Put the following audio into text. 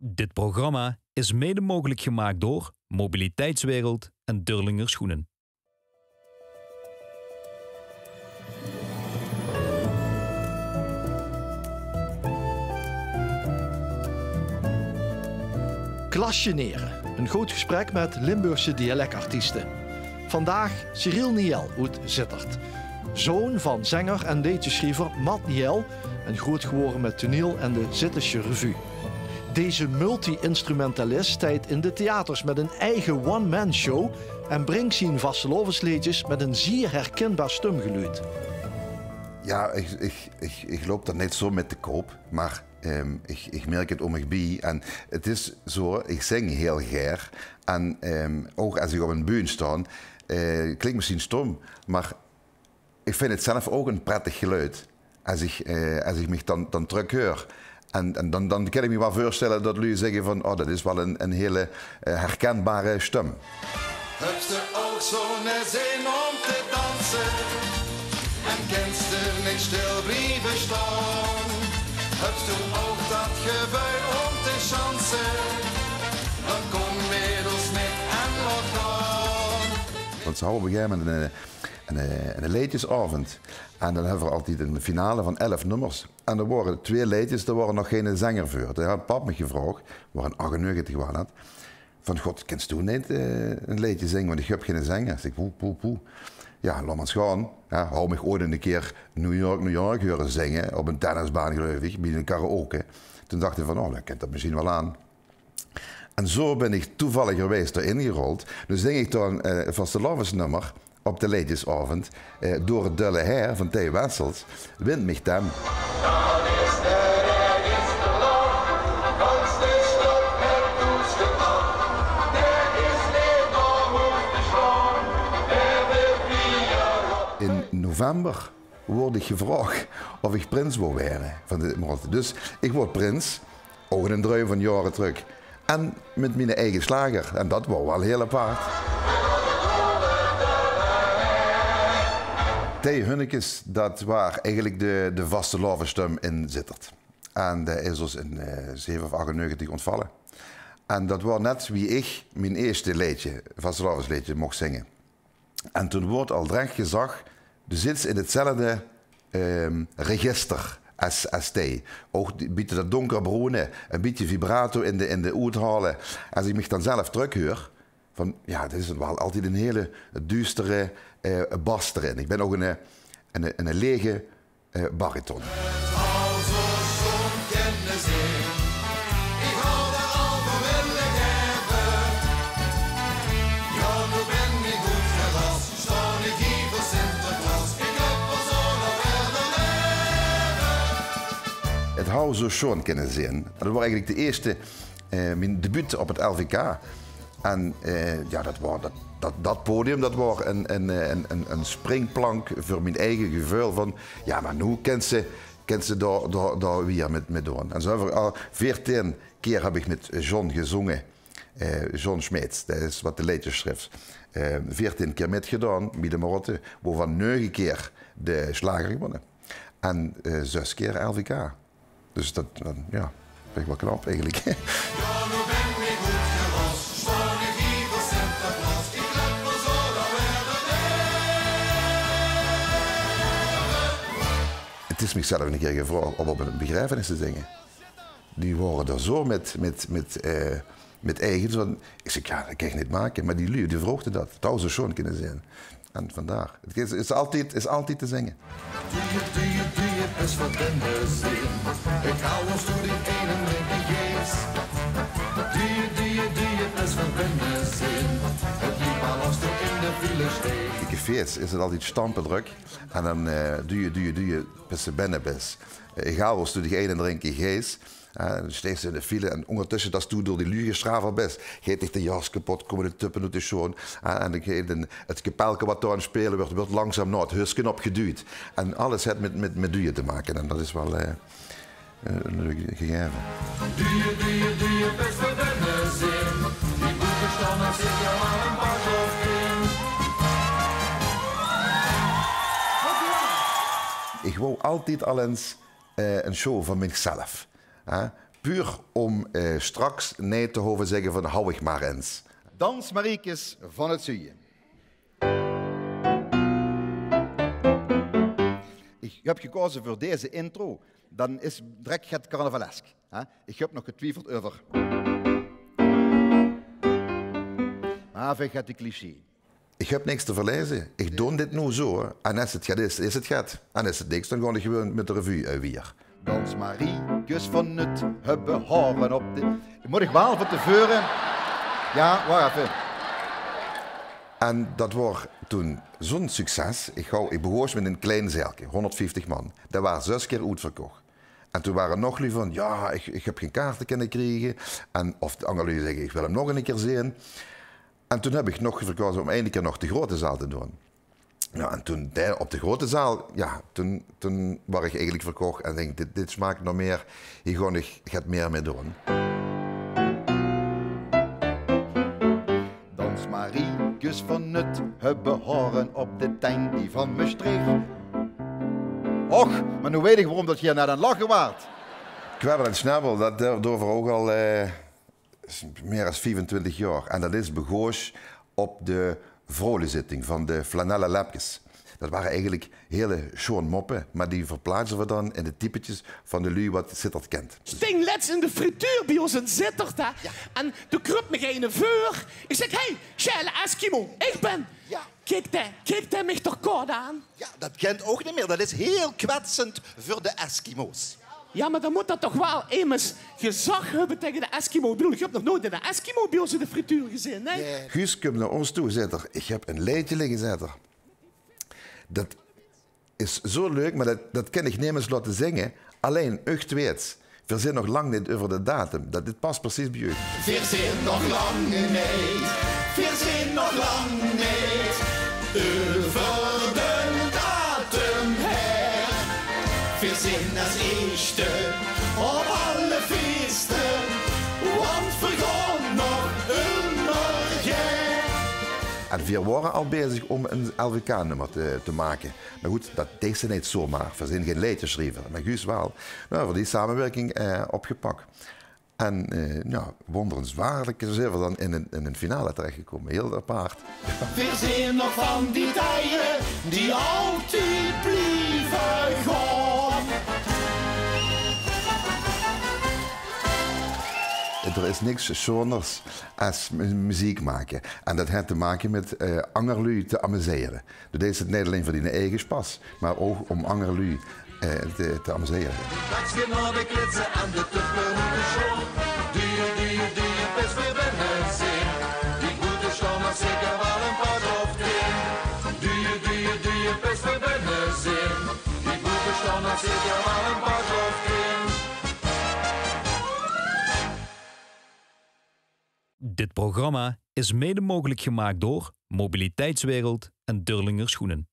Dit programma is mede mogelijk gemaakt door Mobiliteitswereld en Durlinger Schoenen. Klasjeneren, een groot gesprek met Limburgse dialectartiesten. Vandaag Cyril Niel uit Sittard. Zoon van zanger en liedjeschrijver Matt Niel en groot geworden met toneel en de Zittische Revue. Deze multi-instrumentalist stijdt in de theaters met een eigen one-man show en brengt zijn vastelovensliedjes met een zeer herkenbaar stemgeluid. Ja, ik loop daar niet zo met de koop, maar ik merk het om me bij. En het is zo, ik zing heel graag. En ook als ik op een bühne sta, klinkt misschien stom, maar ik vind het zelf ook een prettig geluid. Als ik me dan terughoor. En dan kan ik me wel voorstellen dat jullie zeggen van, oh, dat is wel een hele herkenbare stem. Heb je ook zo'n zin om te dansen? En kennst du niet stil blijven staan? Heb je ook dat gebeuren om te chansen? Dan kom middels met en wat gaan. Want ze houden op een gegeven moment een liedjesavond. En dan hebben we altijd een finale van 11 nummers. En er waren 2 liedjes, er waren nog geen zanger voor. Toen had pap me gevraagd, waar een 98 was dat, van god, kennst du niet een liedje zingen, want ik heb geen zanger. Ik zei, poe. Ja, laat maar eens gaan. Ja, hou me ooit een keer New York horen zingen, op een tennisbaan geloof ik, bij een karaoke. Toen dacht ik van, oh, dat kent dat misschien wel aan. En zo ben ik toevallig geweest erin gerold. Dus zing ik dan een vastelovensnummer op de liedjesavond door het dulle her van T. Wessels, Wind mich dem. In november word ik gevraagd of ik prins wil worden van dit moment. Dus ik word prins, ook een droom van jaren terug. En met mijn eigen slager. En dat was wel heel apart. T. Hunnekes, dat was eigenlijk de vastelovenstem in Sittard. En dat is dus in 7 of 98 ontvallen. En dat was net wie ik mijn eerste liedje, vastelovensliedje, mocht zingen. En toen wordt al direct gezegd, je zit in hetzelfde register als T. Ook een beetje dat donkerbruine, een beetje vibrato in de uithalen. Als ik me dan zelf terughoor, van ja, dit is wel altijd een hele duistere bas erin. Ik ben ook een lege bariton. Het hou zo schoon kunnen zijn. Dat was eigenlijk de eerste, mijn debuut op het LVK. En ja, dat podium, dat was een springplank voor mijn eigen gevoel van, ja, maar nu kent ze daar weer met doen. En zo hebben we al 14 keer heb ik met John gezongen. John Smeets, dat is wat de liedjes schrijft. 14 keer metgedaan bij de Marotte, waarvan 9 keer de slager gewonnen. En 6 keer LVK. Dus dat, ja, vind ik wel knap eigenlijk. Het is mezelf een keer gevraagd om op een begrafenis te zingen. Die waren er zo met eigen. Zo, ik zeg, ja, dat kan ik niet maken. Maar die vroegen dat. Het zou zo schoon kunnen zijn. En vandaar. Het is altijd te zingen. Doe je best wat in de zin. Ik hou ons door die ene met die geest. Doe je best wat in de zin. Het liep al als er in de file steekt. In cafés is het altijd stampen druk. En dan doe je best bennebes. Egal was toen die ene drinken geest. Dan steeds in de file en ondertussen dat doe door die lugenstraver best. Geet echt de jas kapot, komen de tuppen uit de schoon. En dan het kapelke wat daar aan spelen wordt langzaam naar het husken opgeduwd. En alles heeft met duwen te maken. En dat is wel een leuk gegeven. Doe je best voor de zin. Die boeken staan als ik jou aan een bak of Ik wou altijd al eens een show van mezelf. Puur om straks nee te hoeven zeggen van hou ik maar eens. Dans Mariekes van het Zuien. Ik heb gekozen voor deze intro. Dan is direct het carnavalesk. Ik heb nog getwijfeld over. Maar vind het de cliché. Ik heb niks te verlezen. Ik doe dit nu zo. En als het gaat is het gaat. En als het niks, dan ga ik gewoon met de revue weer. Dans Mariekes van het hebben horen op de... Moet ik wel van tevoren... Ja, wacht even. En dat was toen zo'n succes. Ik begon met een klein zeilje, 150 man. Dat was 6 keer uitverkocht. En toen waren nog lui van, ja, ik heb geen kaarten kunnen krijgen. En, of de andere lui zeggen, ik wil hem nog een keer zien. En toen heb ik nog gekozen om één keer nog de grote zaal te doen. Ja, en toen op de grote zaal, ja, toen was ik eigenlijk verkocht. En denk, dit smaakt nog meer, hier gaat meer mee doen. Dans Mariekes van het hebben horen op de tuin die van Maastricht. Och, maar nu weet ik waarom dat je naar een lachen waard. Kwebbel en Snabbel, dat daarover ook al meer dan 25 jaar. En dat is begoos op de vrolenzitting van de flanellen lepjes. Dat waren eigenlijk hele schoon moppen, maar die verplaatsen we dan in de typetjes van de lui wat Sittard kent. Sting let's in de frituur bij ons in Sittard, hè? Ja. En toen krupt me geen vuur. Ik zeg, hey, Shelle Eskimo, ik ben. Ja. Kijk daar mij toch koud aan? Ja, dat kent ook niet meer. Dat is heel kwetsend voor de Eskimo's. Ja, maar dan moet dat toch wel immers gezag hebben tegen de Eskimo. Ik bedoel, ik heb nog nooit in de Eskimo bij ons in de frituur gezien, hè? Nee. Guus, kom naar ons toe, Zitter. Ik heb een liedje liggen, Zitter. Dat is zo leuk, maar dat kan ik niet eens laten zingen. Alleen, echt weet. We zijn nog lang niet over de datum. Dit past precies bij u. Wir zijn nog lang niet. Wir zijn nog lang niet. Over de datum her. Wir zijn als eerste op alle feesten. Want we gaan nog immer jaar. En we waren al bezig om een LVK-nummer te maken. Maar goed, dat deed ze niet zomaar. We zijn geen liedjeschrijver, maar Guus wel. Nou, voor die samenwerking opgepakt. En wonderenswaarlijk zijn we dan in een finale terechtgekomen. Heel apart. Wir zijn nog van die tijden die altijd blijven gaan. Er is niks schoners als muziek maken. En dat heeft te maken met angerlui te amuseren. Dus deze is het niet alleen voor die eigen spas, maar ook om angerlui te amuseren. Straks genau de klitsen aan de tuppen de show. Die best weer binnen zijn. Die goede show mag zeker wel een paar droften. Die best weer binnen zijn. Die goede show mag zeker wel een paar droften. Dit programma is mede mogelijk gemaakt door Mobiliteitswereld en Durlinger Schoenen.